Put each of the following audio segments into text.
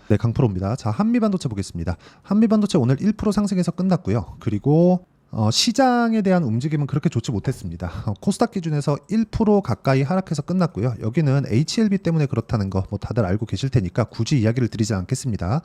네, 강프로입니다. 자, 한미반도체 보겠습니다. 한미반도체 오늘 1% 상승해서 끝났고요. 그리고 시장에 대한 움직임은 그렇게 좋지 못했습니다. 코스닥 기준에서 1% 가까이 하락해서 끝났고요. 여기는 HLB 때문에 그렇다는 거 뭐 다들 알고 계실 테니까 굳이 이야기를 드리지 않겠습니다.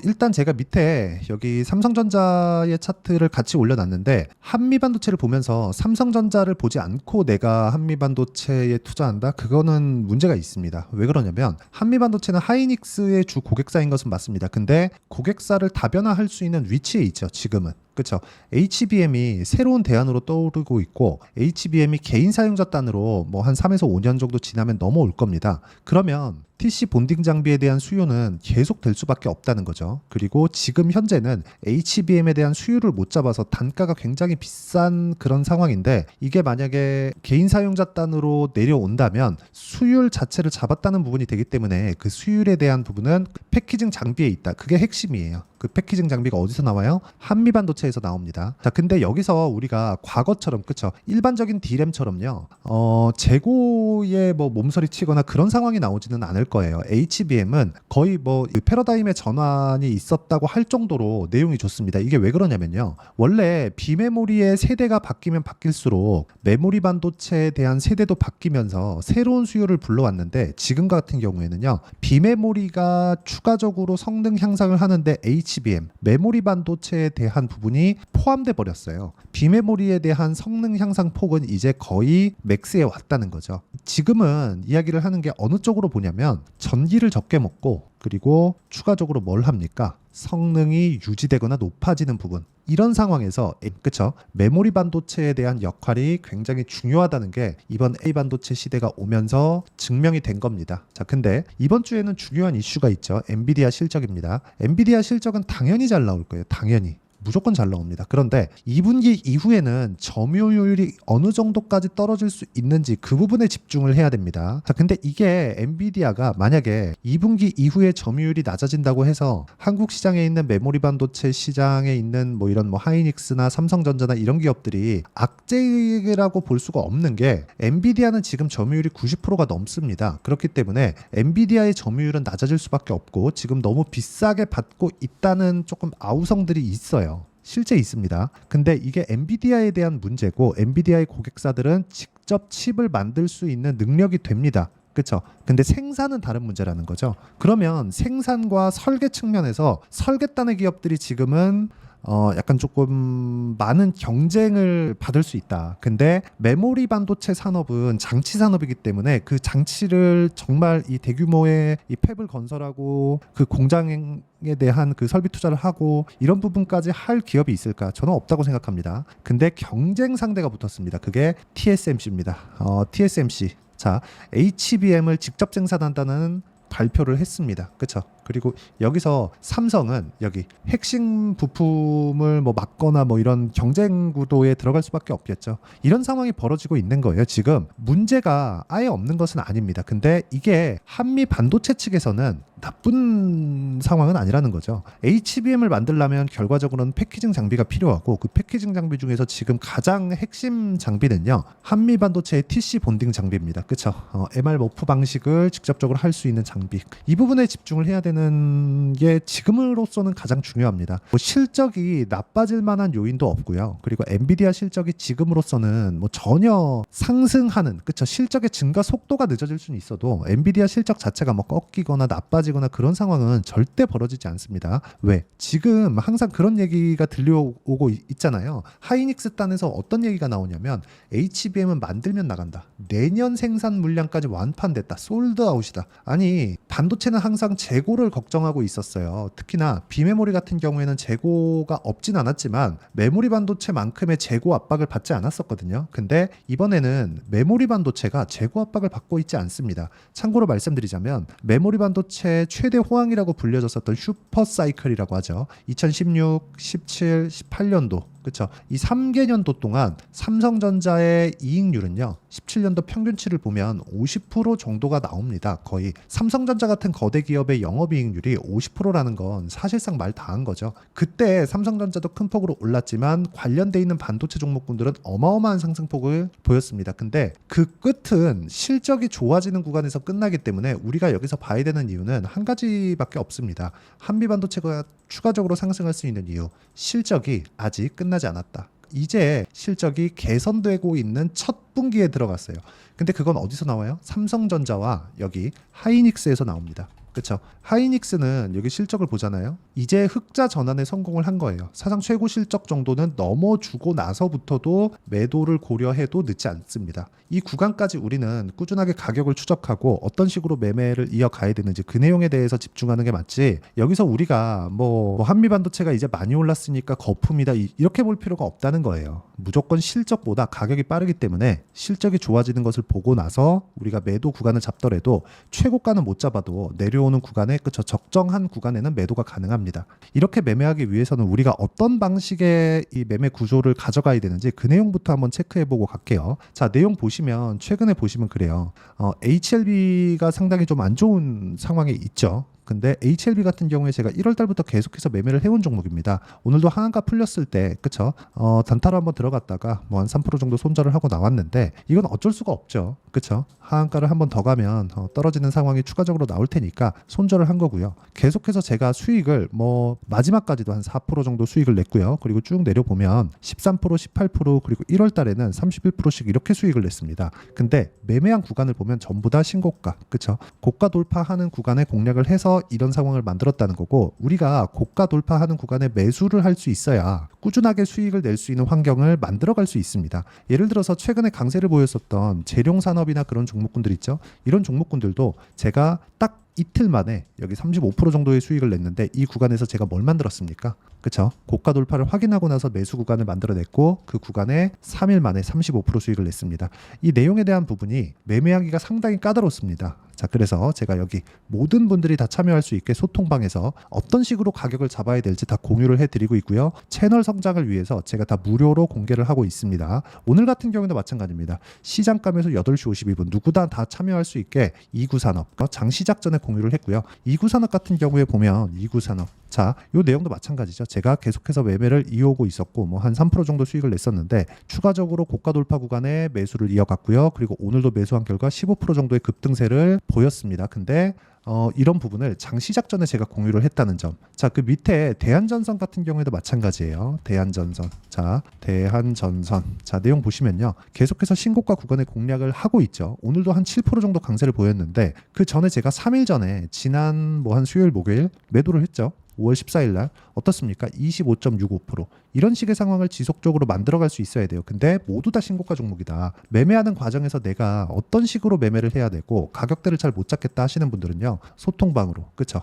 일단 제가 밑에 여기 삼성전자의 차트를 같이 올려놨는데 한미반도체를 보면서 삼성전자를 보지 않고 내가 한미반도체에 투자한다? 그거는 문제가 있습니다. 왜 그러냐면 한미반도체는 하이닉스의 주 고객사인 것은 맞습니다. 근데 고객사를 다변화할 수 있는 위치에 있죠. 지금은. 그렇죠. HBM이 새로운 대안으로 떠오르고 있고 HBM이 개인 사용자 단으로 뭐 한 3에서 5년 정도 지나면 넘어올 겁니다. 그러면 TC 본딩 장비에 대한 수요는 계속 될 수밖에 없다는 거죠. 그리고 지금 현재는 HBM에 대한 수요를 못 잡아서 단가가 굉장히 비싼 그런 상황인데 이게 만약에 개인 사용자 단으로 내려온다면 수율 자체를 잡았다는 부분이 되기 때문에 그 수율에 대한 부분은 패키징 장비에 있다. 그게 핵심이에요. 그 패키징 장비가 어디서 나와요? 한미반도체에서 나옵니다. 자, 근데 여기서 우리가 과거처럼 그쵸? 일반적인 D램처럼요. 재고에 뭐 몸서리 치거나 그런 상황이 나오지는 않을 거예요. HBM은 거의 뭐 패러다임의 전환이 있었다고 할 정도로 내용이 좋습니다. 이게 왜 그러냐면요. 원래 비메모리의 세대가 바뀌면 바뀔수록 메모리 반도체에 대한 세대도 바뀌면서 새로운 수요를 불러왔는데 지금 같은 경우에는요. 비메모리가 추가적으로 성능 향상을 하는데 HBM, 메모리 반도체에 대한 부분이 포함돼 버렸어요. 비메모리에 대한 성능 향상 폭은 이제 거의 맥스에 왔다는 거죠. 지금은 이야기를 하는 게 어느 쪽으로 보냐면 전기를 적게 먹고 그리고 추가적으로 뭘 합니까? 성능이 유지되거나 높아지는 부분. 이런 상황에서 그쵸? 메모리 반도체에 대한 역할이 굉장히 중요하다는 게 이번 A 반도체 시대가 오면서 증명이 된 겁니다. 자, 근데 이번 주에는 중요한 이슈가 있죠. 엔비디아 실적입니다. 엔비디아 실적은 당연히 잘 나올 거예요. 당연히. 무조건 잘 나옵니다. 그런데 2분기 이후에는 점유율이 어느 정도까지 떨어질 수 있는지 그 부분에 집중을 해야 됩니다. 자, 근데 이게 엔비디아가 만약에 2분기 이후에 점유율이 낮아진다고 해서 한국 시장에 있는 메모리 반도체 시장에 있는 뭐 이런 뭐 하이닉스나 삼성전자나 이런 기업들이 악재라고 볼 수가 없는 게 엔비디아는 지금 점유율이 90%가 넘습니다. 그렇기 때문에 엔비디아의 점유율은 낮아질 수밖에 없고 지금 너무 비싸게 받고 있다는 조금 아우성들이 있어요. 실제 있습니다. 근데 이게 엔비디아에 대한 문제고 엔비디아의 고객사들은 직접 칩을 만들 수 있는 능력이 됩니다. 그렇죠? 근데 생산은 다른 문제라는 거죠. 그러면 생산과 설계 측면에서 설계단의 기업들이 지금은 약간 조금 많은 경쟁을 받을 수 있다. 근데 메모리 반도체 산업은 장치 산업이기 때문에 그 장치를 정말 이 대규모의 이 팹을 건설하고 그 공장에 대한 그 설비 투자를 하고 이런 부분까지 할 기업이 있을까? 저는 없다고 생각합니다. 근데 경쟁 상대가 붙었습니다. 그게 TSMC입니다. TSMC. 자, HBM을 직접 생산한다는 발표를 했습니다. 그렇죠? 그리고 여기서 삼성은 여기 핵심 부품을 뭐 막거나 뭐 이런 경쟁 구도에 들어갈 수밖에 없겠죠. 이런 상황이 벌어지고 있는 거예요. 지금 문제가 아예 없는 것은 아닙니다. 근데 이게 한미 반도체 측에서는 나쁜 상황은 아니라는 거죠. HBM을 만들려면 결과적으로는 패키징 장비가 필요하고 그 패키징 장비 중에서 지금 가장 핵심 장비는요. 한미 반도체의 TC 본딩 장비입니다. 그렇죠? MR 머프 방식을 직접적으로 할 수 있는 장비. 이 부분에 집중을 해야 되는 게 지금으로서는 가장 중요합니다. 뭐 실적이 나빠질 만한 요인도 없고요. 그리고 엔비디아 실적이 지금으로서는 뭐 전혀 상승하는 그쵸 실적의 증가 속도가 늦어질 수는 있어도 엔비디아 실적 자체가 뭐 꺾이거나 나빠지거나 그런 상황은 절대 벌어지지 않습니다. 왜? 지금 항상 그런 얘기가 들려오고 있잖아요. 하이닉스 단에서 어떤 얘기가 나오냐면 HBM은 만들면 나간다. 내년 생산 물량까지 완판됐다. 솔드아웃이다. 아니 반도체는 항상 재고를 걱정하고 있었어요. 특히나 비메모리 같은 경우에는 재고가 없진 않았지만 메모리 반도체만큼의 재고 압박을 받지 않았었거든요. 근데 이번에는 메모리 반도체가 재고 압박을 받고 있지 않습니다. 참고로 말씀드리자면 메모리 반도체 최대 호황이라고 불려졌었던 슈퍼사이클이라고 하죠. 2016, 17, 18년도 그쵸? 이 3개년도 동안 삼성전자의 이익률은요, 17년도 평균치를 보면 50% 정도가 나옵니다. 거의 삼성전자 같은 거대 기업의 영업이익률이 50%라는 건 사실상 말 다 한 거죠. 그때 삼성전자도 큰 폭으로 올랐지만 관련돼 있는 반도체 종목군들은 어마어마한 상승폭을 보였습니다. 근데 그 끝은 실적이 좋아지는 구간에서 끝나기 때문에 우리가 여기서 봐야 되는 이유는 한 가지밖에 없습니다. 한미반도체가 추가적으로 상승할 수 있는 이유, 실적이 아직 끝나지 않았다. 이제 실적이 개선되고 있는 첫 분기에 들어갔어요. 근데 그건 어디서 나와요? 삼성전자와 여기 하이닉스에서 나옵니다. 그렇죠. 하이닉스는 여기 실적을 보잖아요. 이제 흑자 전환에 성공을 한 거예요. 사상 최고 실적 정도는 넘어주고 나서부터도 매도를 고려해도 늦지 않습니다. 이 구간까지 우리는 꾸준하게 가격을 추적하고 어떤 식으로 매매를 이어가야 되는지 그 내용에 대해서 집중하는 게 맞지, 여기서 우리가 뭐 한미반도체가 이제 많이 올랐으니까 거품이다 이렇게 볼 필요가 없다는 거예요. 무조건 실적보다 가격이 빠르기 때문에 실적이 좋아지는 것을 보고 나서 우리가 매도 구간을 잡더라도 최고가는 못 잡아도 내려오는 구간에 그쵸, 적정한 구간에는 매도가 가능합니다. 이렇게 매매하기 위해서는 우리가 어떤 방식의 이 매매 구조를 가져가야 되는지 그 내용부터 한번 체크해보고 갈게요. 자, 내용 보시면 최근에 보시면 그래요. HLB가 상당히 좀 안 좋은 상황에 있죠. 근데 HLB 같은 경우에 제가 1월 달부터 계속해서 매매를 해온 종목입니다. 오늘도 하한가 풀렸을 때, 그쵸? 단타로 한번 들어갔다가 뭐 한 3% 정도 손절을 하고 나왔는데 이건 어쩔 수가 없죠. 그쵸? 하한가를 한번 더 가면 떨어지는 상황이 추가적으로 나올 테니까 손절을 한 거고요. 계속해서 제가 수익을 뭐 마지막까지도 한 4% 정도 수익을 냈고요. 그리고 쭉 내려보면 13%, 18% 그리고 1월 달에는 31%씩 이렇게 수익을 냈습니다. 근데 매매한 구간을 보면 전부 다 신고가, 그쵸? 고가 돌파하는 구간에 공략을 해서 이런 상황을 만들었다는 거고, 우리가 고가 돌파하는 구간에 매수를 할 수 있어야 꾸준하게 수익을 낼 수 있는 환경을 만들어갈 수 있습니다. 예를 들어서 최근에 강세를 보였었던 재룡산업이나 그런 종목군들 있죠. 이런 종목군들도 제가 딱 이틀 만에 여기 35% 정도의 수익을 냈는데 이 구간에서 제가 뭘 만들었습니까? 그쵸? 고가 돌파를 확인하고 나서 매수 구간을 만들어냈고 그 구간에 3일 만에 35% 수익을 냈습니다. 이 내용에 대한 부분이 매매하기가 상당히 까다롭습니다. 자, 그래서 제가 여기 모든 분들이 다 참여할 수 있게 소통방에서 어떤 식으로 가격을 잡아야 될지 다 공유를 해드리고 있고요. 채널 성장을 위해서 제가 다 무료로 공개를 하고 있습니다. 오늘 같은 경우도 마찬가지입니다. 시장감에서 8시 52분 누구나 다 참여할 수 있게 이구산업 장시작 전에 공유를 했고요. 이구산업 같은 경우에 보면 이구산업, 자, 이 내용도 마찬가지죠. 제가 계속해서 매매를 이어오고 있었고 뭐 한 3% 정도 수익을 냈었는데 추가적으로 고가 돌파 구간에 매수를 이어갔고요. 그리고 오늘도 매수한 결과 15% 정도의 급등세를 보였습니다. 근데 이런 부분을 장시작 전에 제가 공유를 했다는 점. 자, 그 밑에 대한전선 같은 경우에도 마찬가지예요. 대한전선. 자, 대한전선. 자, 내용 보시면요. 계속해서 신고가 구간에 공략을 하고 있죠. 오늘도 한 7% 정도 강세를 보였는데 그 전에 제가 3일 전에 지난 뭐 한 수요일 목요일 매도를 했죠. 5월 14일 날 어떻습니까? 25.65%. 이런 식의 상황을 지속적으로 만들어갈 수 있어야 돼요. 근데 모두 다 신고가 종목이다. 매매하는 과정에서 내가 어떤 식으로 매매를 해야 되고 가격대를 잘 못 잡겠다 하시는 분들은요. 소통방으로, 그쵸?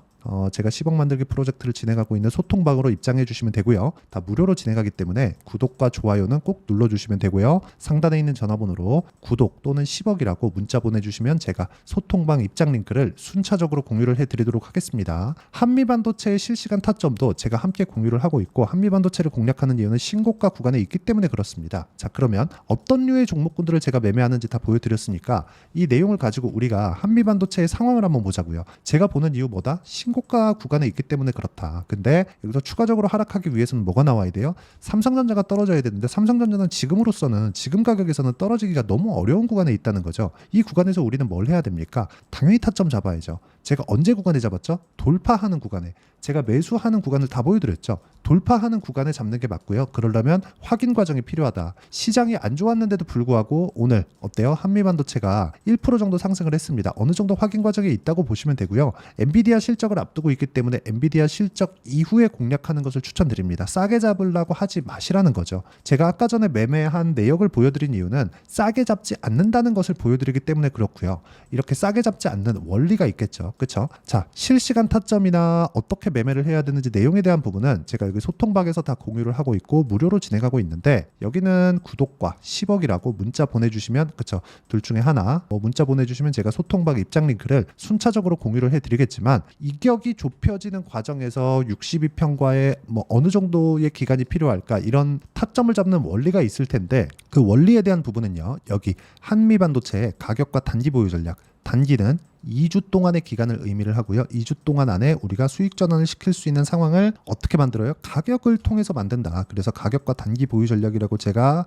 제가 10억 만들기 프로젝트를 진행하고 있는 소통방으로 입장해 주시면 되고요. 다 무료로 진행하기 때문에 구독과 좋아요는 꼭 눌러주시면 되고요. 상단에 있는 전화번호로 구독 또는 10억이라고 문자 보내주시면 제가 소통방 입장 링크를 순차적으로 공유를 해드리도록 하겠습니다. 한미반도체의 실시간 타점도 제가 함께 공유를 하고 있고 한미반도체를 공략하는 이유는 신고가 구간에 있기 때문에 그렇습니다. 자, 그러면 어떤 류의 종목군들을 제가 매매하는지 다 보여드렸으니까 이 내용을 가지고 우리가 한미반도체의 상황을 한번 보자고요. 제가 보는 이유 뭐다? 신고가 구간에 있기 때문에 그렇다. 근데 여기서 추가적으로 하락하기 위해서는 뭐가 나와야 돼요? 삼성전자가 떨어져야 되는데 삼성전자는 지금으로서는 지금 가격에서는 떨어지기가 너무 어려운 구간에 있다는 거죠. 이 구간에서 우리는 뭘 해야 됩니까? 당연히 타점 잡아야죠. 제가 언제 구간에 잡았죠? 돌파하는 구간에. 제가 매수하는 구간을 다 보여드렸죠. 돌파하는 구간에 잡는 게 맞고요. 그러려면 확인 과정이 필요하다. 시장이 안 좋았는데도 불구하고 오늘 어때요? 한미반도체가 1% 정도 상승을 했습니다. 어느 정도 확인 과정에 있다고 보시면 되고요. 엔비디아 실적을 앞두고 있기 때문에 엔비디아 실적 이후에 공략하는 것을 추천드립니다. 싸게 잡으려고 하지 마시라는 거죠. 제가 아까 전에 매매한 내역을 보여드린 이유는 싸게 잡지 않는다는 것을 보여드리기 때문에 그렇고요. 이렇게 싸게 잡지 않는 원리가 있겠죠. 그쵸? 자, 실시간 타점이나 어떻게 매매를 해야 되는지 내용에 대한 부분은 제가 여기 소통방에서 다 공유를 하고 있고 무료로 진행하고 있는데, 여기는 구독과 10억이라고 문자 보내주시면, 그쵸? 둘 중에 하나 문자 보내주시면 제가 소통방 입장 링크를 순차적으로 공유를 해드리겠지만, 이격이 좁혀지는 과정에서 62평과의 어느 정도의 기간이 필요할까, 이런 타점을 잡는 원리가 있을 텐데, 그 원리에 대한 부분은요, 여기 한미반도체의 가격과 단기 보유 전략, 단기는 2주 동안의 기간을 의미를 하고요. 2주 동안 안에 우리가 수익 전환을 시킬 수 있는 상황을 어떻게 만들어요? 가격을 통해서 만든다. 그래서 가격과 단기 보유 전략이라고 제가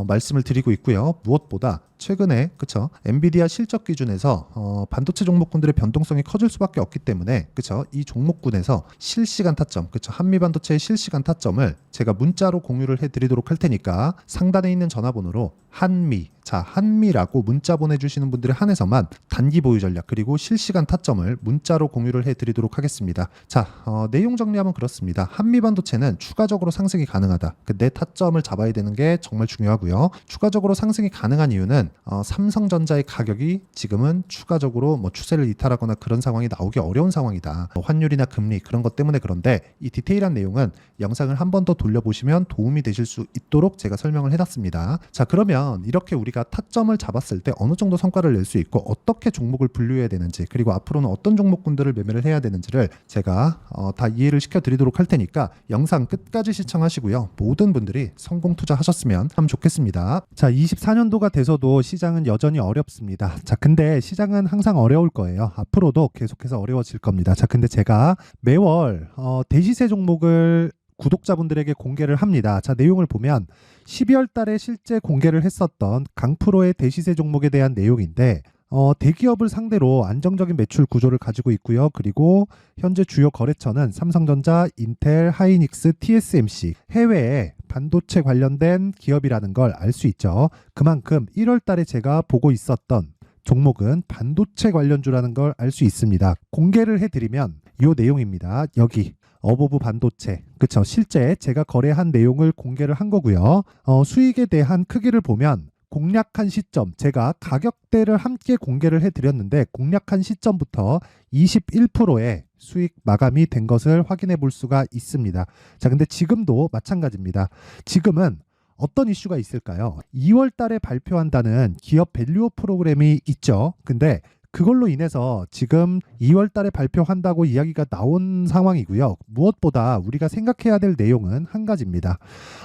말씀을 드리고 있고요. 무엇보다 최근에 그쵸? 엔비디아 실적 기준에서 반도체 종목군들의 변동성이 커질 수밖에 없기 때문에, 그쵸? 이 종목군에서 실시간 타점, 그쵸? 한미 반도체의 실시간 타점을 제가 문자로 공유를 해드리도록 할 테니까 상단에 있는 전화번호로 한미라고 문자 보내주시는 분들에 한해서만 단기 보유 전략 그리고 실시간 타점을 문자로 공유를 해드리도록 하겠습니다. 자, 내용 정리하면 그렇습니다. 한미 반도체는 추가적으로 상승이 가능하다. 근데 타점을 잡아야 되는 게 정말 중요하고요. 추가적으로 상승이 가능한 이유는 삼성전자의 가격이 지금은 추가적으로 추세를 이탈하거나 그런 상황이 나오기 어려운 상황이다. 환율이나 금리 그런 것 때문에. 그런데 이 디테일한 내용은 영상을 한 번 더 돌려보시면 도움이 되실 수 있도록 제가 설명을 해놨습니다. 자, 그러면 이렇게 우리가 타점을 잡았을 때 어느 정도 성과를 낼 수 있고 어떻게 종목을 분류해야 되는지, 그리고 앞으로는 어떤 종목군들을 매매를 해야 되는지를 제가 다 이해를 시켜드리도록 할 테니까 영상 끝까지 시청하시고요. 모든 분들이 성공 투자하셨으면 참 좋겠습니다. 자, 24년도가 돼서도 시장은 여전히 어렵습니다. 자, 근데 시장은 항상 어려울 거예요. 앞으로도 계속해서 어려워질 겁니다. 자, 근데 제가 매월 대시세 종목을 구독자분들에게 공개를 합니다. 자, 내용을 보면 12월 달에 실제 공개를 했었던 강프로의 대시세 종목에 대한 내용인데, 대기업을 상대로 안정적인 매출 구조를 가지고 있고요. 그리고 현재 주요 거래처는 삼성전자, 인텔, 하이닉스, TSMC, 해외에 반도체 관련된 기업이라는 걸 알 수 있죠. 그만큼 1월 달에 제가 보고 있었던 종목은 반도체 관련주라는 걸 알 수 있습니다. 공개를 해드리면 이 내용입니다. 여기 어보브 반도체, 그쵸? 실제 제가 거래한 내용을 공개를 한 거고요. 수익에 대한 크기를 보면 공략한 시점, 제가 가격대를 함께 공개를 해드렸는데 공략한 시점부터 21%의 수익 마감이 된 것을 확인해 볼 수가 있습니다. 자, 근데 지금도 마찬가지입니다. 지금은 어떤 이슈가 있을까요? 2월 달에 발표한다는 기업 밸류업 프로그램이 있죠. 근데 그걸로 인해서 지금 2월 달에 발표한다고 이야기가 나온 상황이고요. 무엇보다 우리가 생각해야 될 내용은 한 가지입니다.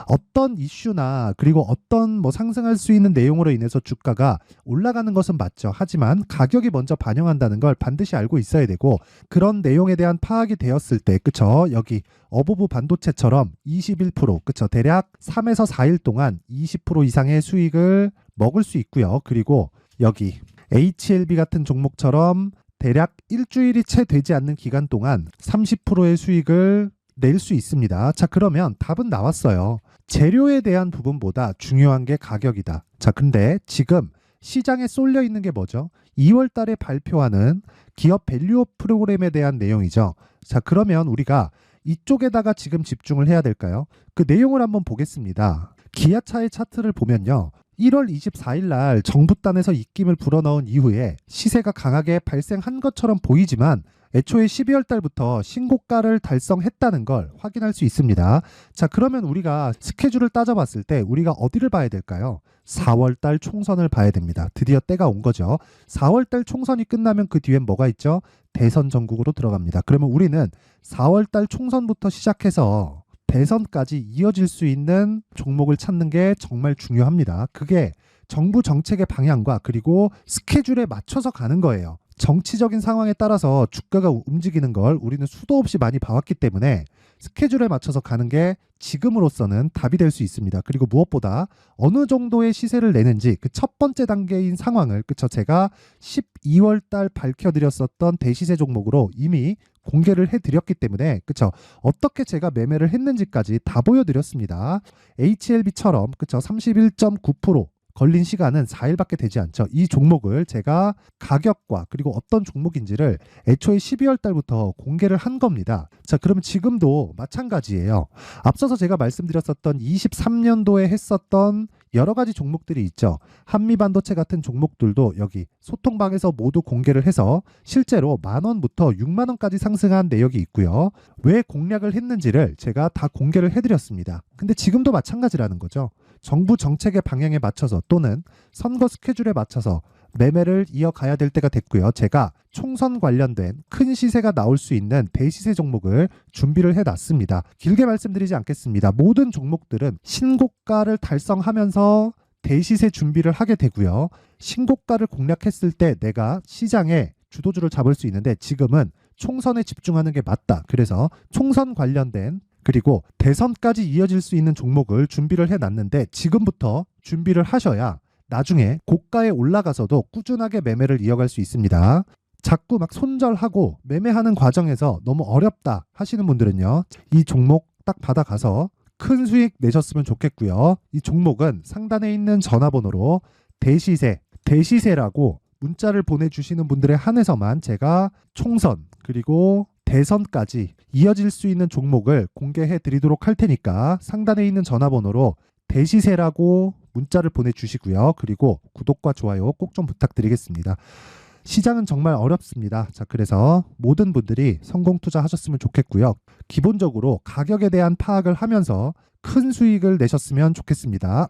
어떤 이슈나 그리고 어떤 상승할 수 있는 내용으로 인해서 주가가 올라가는 것은 맞죠. 하지만 가격이 먼저 반영한다는 걸 반드시 알고 있어야 되고, 그런 내용에 대한 파악이 되었을 때, 그쵸? 여기 어보브 반도체처럼 21%, 그쵸? 대략 3에서 4일 동안 20% 이상의 수익을 먹을 수 있고요. 그리고 여기 HLB 같은 종목처럼 대략 일주일이 채 되지 않는 기간 동안 30%의 수익을 낼 수 있습니다. 자, 그러면 답은 나왔어요. 재료에 대한 부분보다 중요한 게 가격이다. 자, 근데 지금 시장에 쏠려 있는 게 뭐죠? 2월 달에 발표하는 기업 밸류업 프로그램에 대한 내용이죠. 자, 그러면 우리가 이쪽에다가 지금 집중을 해야 될까요? 그 내용을 한번 보겠습니다. 기아차의 차트를 보면요. 1월 24일 날 정부단에서 입김을 불어넣은 이후에 시세가 강하게 발생한 것처럼 보이지만 애초에 12월 달부터 신고가를 달성했다는 걸 확인할 수 있습니다. 자, 그러면 우리가 스케줄을 따져봤을 때 우리가 어디를 봐야 될까요? 4월 달 총선을 봐야 됩니다. 드디어 때가 온 거죠. 4월 달 총선이 끝나면 그 뒤엔 뭐가 있죠? 대선 전국으로 들어갑니다. 그러면 우리는 4월 달 총선부터 시작해서 대선까지 이어질 수 있는 종목을 찾는 게 정말 중요합니다. 그게 정부 정책의 방향과 그리고 스케줄에 맞춰서 가는 거예요. 정치적인 상황에 따라서 주가가 움직이는 걸 우리는 수도 없이 많이 봐왔기 때문에 스케줄에 맞춰서 가는 게 지금으로서는 답이 될 수 있습니다. 그리고 무엇보다 어느 정도의 시세를 내는지 그 첫 번째 단계인 상황을, 그쵸? 제가 12월 달 밝혀드렸었던 대시세 종목으로 이미 공개를 해드렸기 때문에, 그쵸? 어떻게 제가 매매를 했는지까지 다 보여드렸습니다. HLB처럼, 그쵸? 31.9% 걸린 시간은 4일밖에 되지 않죠. 이 종목을 제가 가격과 그리고 어떤 종목인지를 애초에 12월 달부터 공개를 한 겁니다. 자, 그러면 지금도 마찬가지예요. 앞서서 제가 말씀드렸었던 23년도에 했었던 여러 가지 종목들이 있죠. 한미반도체 같은 종목들도 여기 소통방에서 모두 공개를 해서 실제로 10,000원부터 60,000원까지 상승한 내역이 있고요. 왜 공략을 했는지를 제가 다 공개를 해드렸습니다. 근데 지금도 마찬가지라는 거죠. 정부 정책의 방향에 맞춰서 또는 선거 스케줄에 맞춰서 매매를 이어가야 될 때가 됐고요. 제가 총선 관련된 큰 시세가 나올 수 있는 대시세 종목을 준비를 해놨습니다. 길게 말씀드리지 않겠습니다. 모든 종목들은 신고가를 달성하면서 대시세 준비를 하게 되고요. 신고가를 공략했을 때 내가 시장에 주도주를 잡을 수 있는데 지금은 총선에 집중하는 게 맞다. 그래서 총선 관련된 그리고 대선까지 이어질 수 있는 종목을 준비를 해놨는데 지금부터 준비를 하셔야 나중에 고가에 올라가서도 꾸준하게 매매를 이어갈 수 있습니다. 자꾸 막 손절하고 매매하는 과정에서 너무 어렵다 하시는 분들은요. 이 종목 딱 받아가서 큰 수익 내셨으면 좋겠고요. 이 종목은 상단에 있는 전화번호로 대시세라고 문자를 보내주시는 분들에 한해서만 제가 총선 그리고 대선까지 이어질 수 있는 종목을 공개해 드리도록 할 테니까 상단에 있는 전화번호로 대시세라고 문자를 보내주시고요. 그리고 구독과 좋아요 꼭 좀 부탁드리겠습니다. 시장은 정말 어렵습니다. 자, 그래서 모든 분들이 성공 투자하셨으면 좋겠고요. 기본적으로 가격에 대한 파악을 하면서 큰 수익을 내셨으면 좋겠습니다.